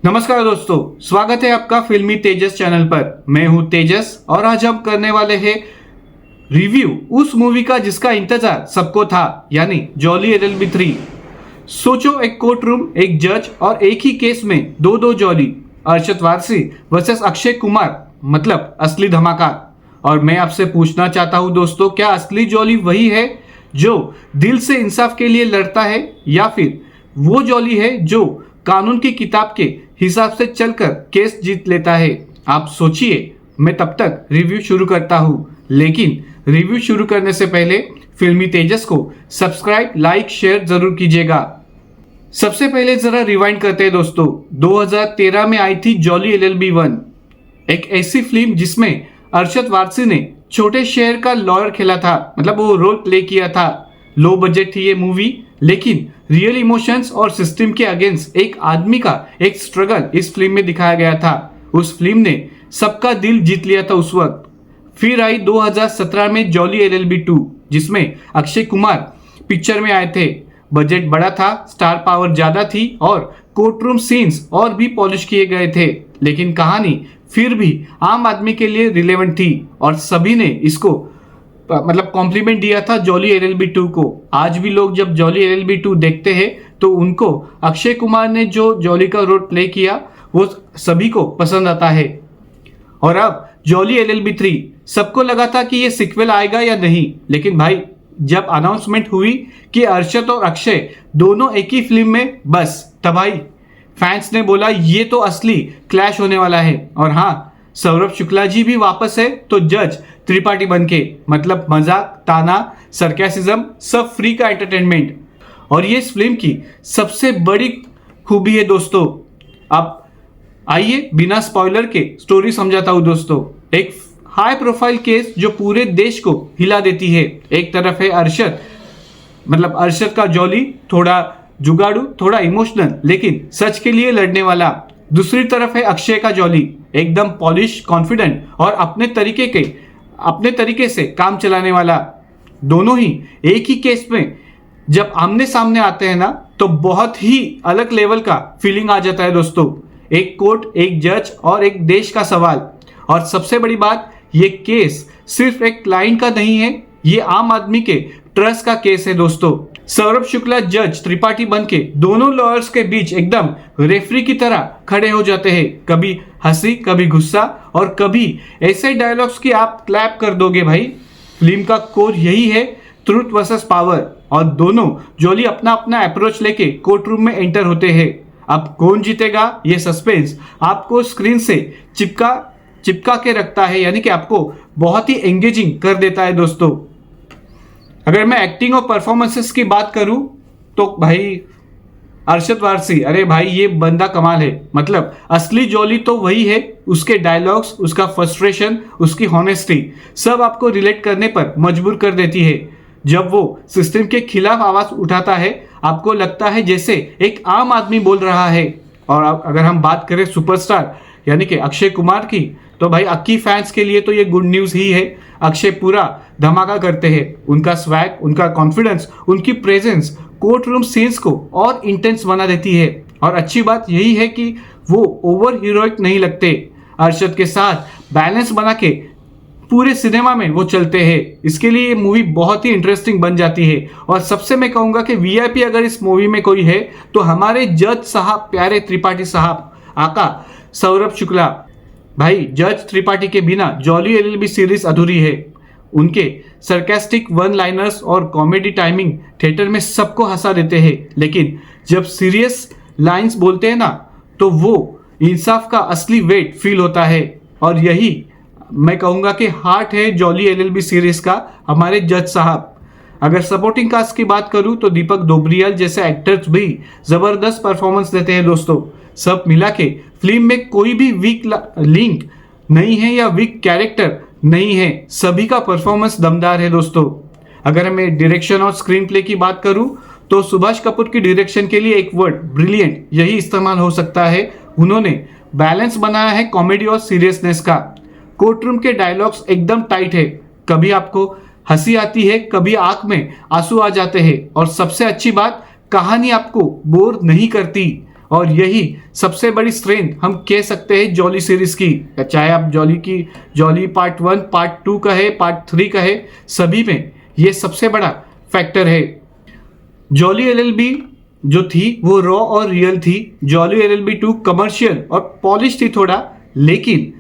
नमस्कार दोस्तों, स्वागत है आपका फिल्मी तेजस चैनल पर। मैं हूं तेजस और आज हम करने वाले हैं रिव्यू उस मूवी का जिसका इंतजार सबको था, यानी जॉली LLB 3। सोचो, एक कोर्ट रूम, एक जज और एक ही केस में दो जॉली, अरशद वारसी वर्सेस अक्षय कुमार, मतलब असली धमाका। और मैं आपसे पूछना चाहता हूं दोस्तों, क्या असली जॉली वही है जो दिल से इंसाफ के लिए लड़ता है, या फिर वो जॉली है जो कानून की किताब के हिसाब से चलकर केस जीत लेता है? आप सोचिए, मैं तब तक रिव्यू शुरू करता हूं। लेकिन रिव्यू शुरू करने से पहले फिल्मी तेजस को सब्सक्राइब, लाइक, शेयर जरूर कीजिएगा। सबसे पहले जरा रिवाइंड करते हैं दोस्तों। 2013 में आई थी जॉली LLB 1, एक ऐसी फिल्म जिसमें अरशद वारसी ने छोटे शहर का लॉयर खेला था, मतलब वो रोल प्ले किया था। लो बजट थी ये मूवी, लेकिन रियल इमोशंस और सिस्टम के अगेंस्ट एक आदमी का एक स्ट्रगल इस फिल्म में दिखाया गया था। उस फिल्म ने सबका दिल जीत लिया था उस वक्त। फिर आई 2017 में जॉली LLB 2, जिसमें अक्षय कुमार पिक्चर में आए थे। बजट बड़ा था, स्टार पावर ज्यादा थी और कोर्ट रूम सीन्स और भी पॉलिश किए गए थे, लेकिन कहानी फिर भी आम आदमी के लिए रिलेवेंट थी और सभी ने इसको मतलब कॉम्प्लीमेंट दिया था जॉली LLB 2 को। आज भी लोग जब जॉली LLB 2 देखते हैं तो उनको अक्षय कुमार ने जो जॉली का रोल प्ले किया वो सभी को पसंद आता है। और अब जॉली LLB 3, सबको लगा था कि ये सिक्वल आएगा या नहीं, लेकिन भाई जब अनाउंसमेंट हुई कि अरशद और अक्षय दोनों एक ही फिल्म में, बस तबाही। फैंस ने बोला ये तो असली क्लैश होने वाला है। और हाँ, सौरभ शुक्ला जी भी वापस है, तो जज त्रिपाठी बनके, मतलब मजाक, ताना, सरकासिज्म सब फ्री का एंटरटेनमेंट। और ये इस फिल्म की सबसे बड़ी खूबी है दोस्तों। अब आइए बिना स्पॉइलर के स्टोरी समझाता हूं दोस्तों। एक हाई प्रोफाइल केस जो पूरे देश को हिला देती है। एक तरफ है अरशद, मतलब अरशद का जॉली, थोड़ा जुगाड़ू, थोड़ा इमोशनल, लेकिन सच के लिए लड़ने वाला। दूसरी तरफ है अक्षय का जॉली, एकदम पॉलिश, कॉन्फिडेंट और अपने तरीके से काम चलाने वाला। दोनों ही एक ही केस में जब आमने सामने आते हैं ना, तो बहुत ही अलग लेवल का फीलिंग आ जाता है दोस्तों। एक कोर्ट, एक जज और एक देश का सवाल। और सबसे बड़ी बात, ये केस सिर्फ एक क्लाइंट का नहीं है, ये आम आदमी के ट्रस्ट का केस है दोस्तों। सौरभ शुक्ला जज त्रिपाठी बनके दोनों लॉयर्स के बीच एकदम रेफरी की तरह खड़े हो जाते हैं। कभी हंसी, कभी गुस्सा और कभी ऐसे डायलॉग्स कि आप क्लैप कर दोगे भाई। फिल्म का कोर यही है, ट्रूथ वर्सेस पावर। और दोनों जॉली अपना अपना अप्रोच लेके कोर्ट रूम में एंटर होते हैं। अब कौन जीतेगा, ये सस्पेंस आपको स्क्रीन से चिपका के रखता है, यानी कि आपको बहुत ही एंगेजिंग कर देता है दोस्तों। अगर मैं एक्टिंग और परफॉर्मेंसेस की बात करूं तो भाई अरशद वारसी, अरे भाई ये बंदा कमाल है। मतलब असली जॉली तो वही है, उसके डायलॉग्स, उसका फ्रस्ट्रेशन, उसकी हॉनेस्टी सब आपको रिलेट करने पर मजबूर कर देती है। जब वो सिस्टम के खिलाफ आवाज उठाता है, आपको लगता है जैसे एक आम आदमी बोल रहा है। और अगर हम बात करें सुपरस्टार यानी कि अक्षय कुमार की, तो भाई अक्की फैंस के लिए तो ये गुड न्यूज ही है। अक्षय पूरा धमाका करते हैं। उनका स्वैग, उनका कॉन्फिडेंस, उनकी प्रेजेंस कोर्ट रूम सीन्स को और इंटेंस बना देती है। और अच्छी बात यही है कि वो ओवर हीरोइक नहीं लगते। अरशद के साथ बैलेंस बना के पूरे सिनेमा में वो चलते हैं। इसके लिए ये मूवी बहुत ही इंटरेस्टिंग बन जाती है। और सबसे मैं कहूँगा कि VIP अगर इस मूवी में कोई है तो हमारे जज साहब, प्यारे त्रिपाठी साहब, आका सौरभ शुक्ला। भाई जज त्रिपाठी के बिना जॉली LLB सीरीज अधूरी है। उनके सरकास्टिक वन लाइनर्स और कॉमेडी टाइमिंग थिएटर में सबको हंसा देते हैं, लेकिन जब सीरियस लाइंस बोलते हैं ना, तो वो इंसाफ का असली वेट फील होता है। और यही मैं कहूँगा कि हार्ट है जॉली LLB सीरीज का, हमारे जज साहब। अगर सपोर्टिंग कास्ट की बात करूं तो दीपक डोबरियाल जैसे एक्टर्स भी जबरदस्त परफॉर्मेंस देते हैं दोस्तों। सब मिला के फिल्म में कोई भी वीक लिंक नहीं है या वीक कैरेक्टर नहीं है, सभी का परफॉर्मेंस दमदार है दोस्तों। अगर मैं डायरेक्शन और स्क्रीन प्ले की बात करूं तो सुभाष कपूर की डायरेक्शन के लिए एक वर्ड ब्रिलियंट यही इस्तेमाल हो सकता है। उन्होंने बैलेंस बनाया है कॉमेडी और सीरियसनेस का। कोर्ट रूम के डायलॉग्स एकदम टाइट है, कभी आपको हंसी आती है, कभी आंख में आंसू आ जाते हैं। और सबसे अच्छी बात, कहानी आपको बोर नहीं करती। और यही सबसे बड़ी स्ट्रेंथ हम कह सकते हैं जॉली सीरीज की। चाहे आप जॉली पार्ट 1, पार्ट 2 कहे, पार्ट 3 कहे, सभी में ये सबसे बड़ा फैक्टर है। जॉली एलएलबी जो थी वो रॉ और रियल थी। जॉली एलएलबी 2 कमर्शियल और पॉलिश थी थोड़ा, लेकिन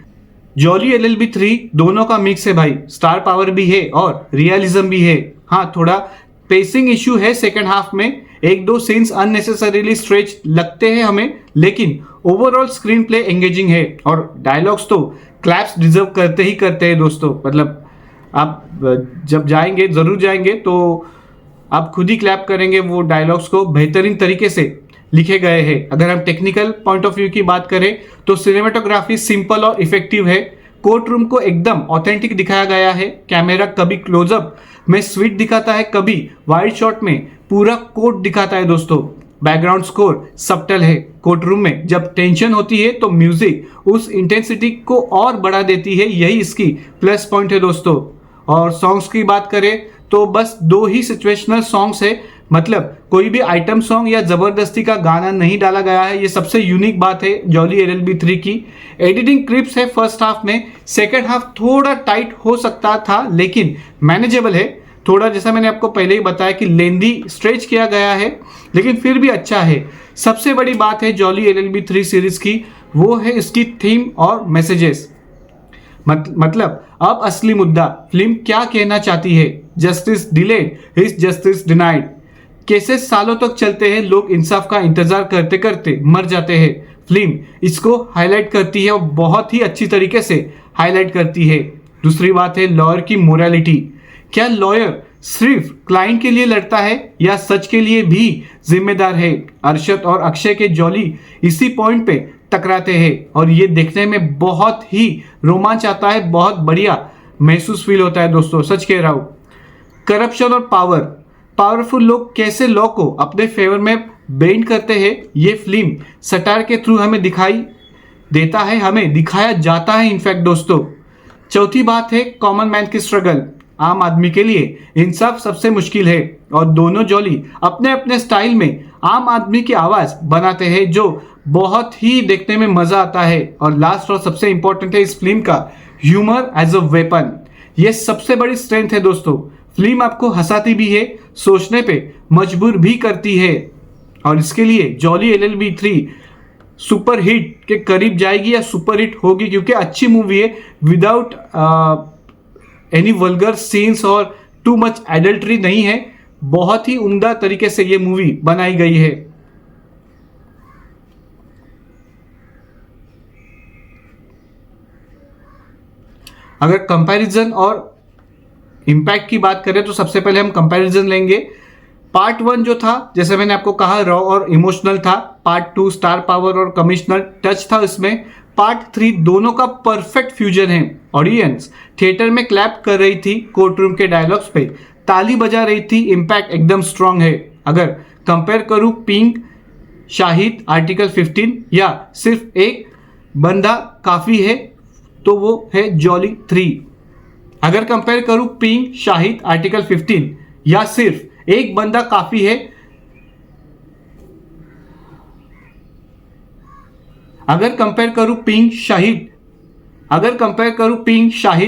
जॉली एलएलबी 3 दोनों का मिक्स है भाई। स्टार पावर भी है और रियलिज्म भी है। हाँ, थोड़ा पेसिंग इश्यू है सेकंड हाफ में, एक दो सीन्स अननेसेसरीली स्ट्रेच लगते हैं हमें, लेकिन ओवरऑल स्क्रीन प्ले एंगेजिंग है और डायलॉग्स तो क्लैप्स डिजर्व करते ही करते हैं दोस्तों। मतलब आप जब जाएंगे, जरूर जाएंगे, तो आप खुद ही क्लैप करेंगे। वो डायलॉग्स को बेहतरीन तरीके से लिखे गए हैं। अगर हम टेक्निकल पॉइंट ऑफ व्यू की बात करें तो सिनेमेटोग्राफी सिंपल और इफेक्टिव है। कोर्ट रूम को एकदम ऑथेंटिक दिखाया गया है। कैमरा कभी क्लोजअप में स्वीट दिखाता है, कभी वाइड शॉट में पूरा कोट दिखाता है दोस्तों। बैकग्राउंड स्कोर सबटल है। कोर्ट रूम में जब टेंशन होती है तो म्यूजिक उस इंटेंसिटी को और बढ़ा देती है, यही इसकी प्लस पॉइंट है दोस्तों। और सॉन्ग्स की बात करें तो बस 2 ही सिचुएशनल सॉन्ग्स है, मतलब कोई भी आइटम सॉन्ग या जबरदस्ती का गाना नहीं डाला गया है। ये सबसे यूनिक बात है जॉली एलएलबी 3 की। एडिटिंग क्रिप्स है फर्स्ट हाफ में, सेकंड हाफ थोड़ा टाइट हो सकता था लेकिन मैनेजेबल है। थोड़ा जैसा मैंने आपको पहले ही बताया कि लेंदी स्ट्रेच किया गया है, लेकिन फिर भी अच्छा है। सबसे बड़ी बात है जॉली एलएलबी 3 सीरीज की, वो है इसकी थीम और मैसेजेस। मतलब अब असली मुद्दा, फिल्म क्या कहना चाहती है। Justice delayed is justice denied. Cases सालों तक चलते हैं, लोग इंसाफ का इंतजार करते करते मर जाते हैं। फिल्म इसको हाईलाइट करती है और बहुत ही अच्छी तरीके से हाईलाइट करती है। दूसरी बात है लॉयर की मोरालिटी। क्या लॉयर सिर्फ क्लाइंट के लिए लड़ता है या सच के लिए भी जिम्मेदार है। अरशद और अक्षय के जॉली इसी पॉइंट पे टकराते हैं और ये देखने में बहुत ही रोमांच आता है, बहुत बढ़िया महसूस फील होता है दोस्तों, सच कह रहा हूं। करप्शन और पावरफुल लोग कैसे लॉ को अपने फेवर में बेंड करते हैं, ये फिल्म सटार के थ्रू हमें दिखाई देता है, हमें दिखाया जाता है इनफैक्ट दोस्तों। चौथी बात है कॉमन मैन की स्ट्रगल। आम आदमी के लिए इंसाफ सबसे मुश्किल है और दोनों जॉली अपने अपने स्टाइल में आम आदमी की आवाज बनाते हैं, जो बहुत ही देखने में मजा आता है। और लास्ट और सबसे इंपॉर्टेंट है इस फिल्म का ह्यूमर एज अ वेपन। ये सबसे बड़ी स्ट्रेंथ है दोस्तों। फिल्म आपको हंसाती भी है, सोचने पे मजबूर भी करती है और इसके लिए जॉली एलएलबी 3 सुपर हिट के करीब जाएगी या सुपर हिट होगी, क्योंकि अच्छी मूवी है विदाउट एनी वल्गर सीन्स और टू मच एडल्ट्री नहीं है। बहुत ही उम्दा तरीके से ये मूवी बनाई गई है। अगर कंपैरिजन और इम्पैक्ट की बात करें तो सबसे पहले हम कंपैरिजन लेंगे। पार्ट 1 जो था, जैसे मैंने आपको कहा, रॉ और इमोशनल था। पार्ट 2 स्टार पावर और कमिश्नर टच था इसमें। पार्ट 3 दोनों का परफेक्ट फ्यूजन है। ऑडियंस थिएटर में क्लैप कर रही थी, कोर्ट रूम के डायलॉग्स पे ताली बजा रही थी, इम्पैक्ट एकदम स्ट्रांग है। अगर कंपेयर करूं पिंक, शाहिद, आर्टिकल 15 या सिर्फ एक बंदा काफी है तो वो है जॉली 3। अगर कंपेयर करूं पिंक, शाहिद, आर्टिकल 15 या सिर्फ एक बंदा काफी है, अगर कंपेयर करूं पिंक, शाहिद,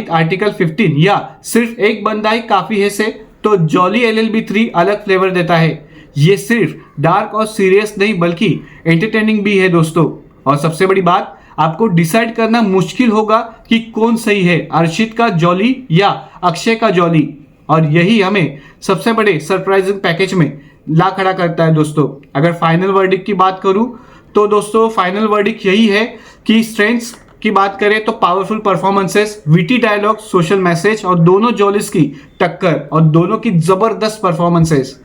आर्टिकल 15 या सिर्फ एक बंदा ही काफी है से, तो जॉली एलएलबी 3 अलग फ्लेवर देता है। ये सिर्फ डार्क और सीरियस नहीं बल्कि एंटरटेनिंग भी है दोस्तों। और सबसे बड़ी बात, आपको डिसाइड करना मुश्किल होगा कि कौन सही है, अर्शित का जॉली या अक्षय का जॉली। और यही हमें सबसे बड़े सरप्राइजिंग पैकेज में ला खड़ा करता है दोस्तों। अगर फाइनल वर्डिक्ट की बात करूं तो दोस्तों फाइनल वर्डिक्ट यही है कि स्ट्रेंथ्स की बात करें तो powerful performances, witty dialogue, social message और दोनों जॉलीज की टक्कर और दोनों की जबरदस्त परफॉर्मेंसेस।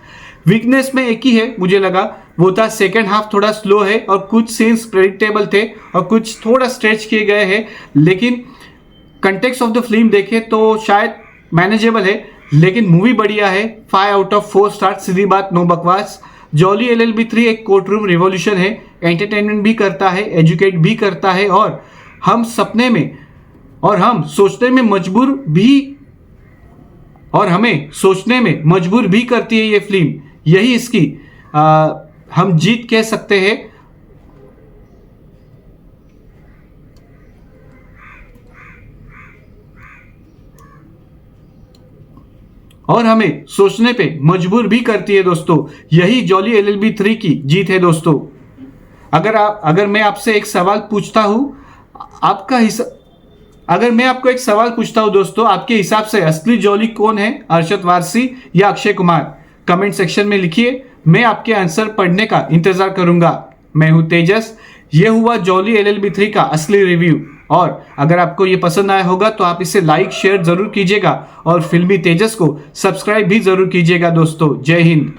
वीकनेस में एक ही है मुझे लगा, वो था सेकेंड हाफ थोड़ा स्लो है और कुछ सीन्स प्रेडिक्टेबल थे और कुछ थोड़ा स्ट्रेच किए गए हैं, लेकिन कंटेक्स्ट ऑफ द फिल्म देखे तो शायद मैनेजेबल है। लेकिन मूवी बढ़िया है, 5 आउट ऑफ 4 स्टार, सीधी बात, नो बकवास। जॉली एलएलबी 3 एक कोर्ट रूम रिवॉल्यूशन है, एंटरटेनमेंट भी करता है, एजुकेट भी करता है और हम सपने में और हम सोचने में मजबूर भी और हमें सोचने में मजबूर भी करती है ये फिल्म। यही इसकी हम जीत कह सकते हैं। और हमें सोचने पे मजबूर भी करती है दोस्तों। यही जॉली एलएलबी 3 की जीत है दोस्तों। अगर मैं आपसे एक सवाल पूछता हूं, अगर मैं आपको एक सवाल पूछता हूं दोस्तों, आपके हिसाब से असली जॉली कौन है, अरशद वारसी या अक्षय कुमार? कमेंट सेक्शन में लिखिए, मैं आपके आंसर पढ़ने का इंतजार करूंगा। मैं हूं तेजस, ये हुआ जॉली एलएलबी 3 का असली रिव्यू। और अगर आपको ये पसंद आया होगा तो आप इसे लाइक शेयर जरूर कीजिएगा और फिल्मी तेजस को सब्सक्राइब भी जरूर कीजिएगा दोस्तों। जय हिंद।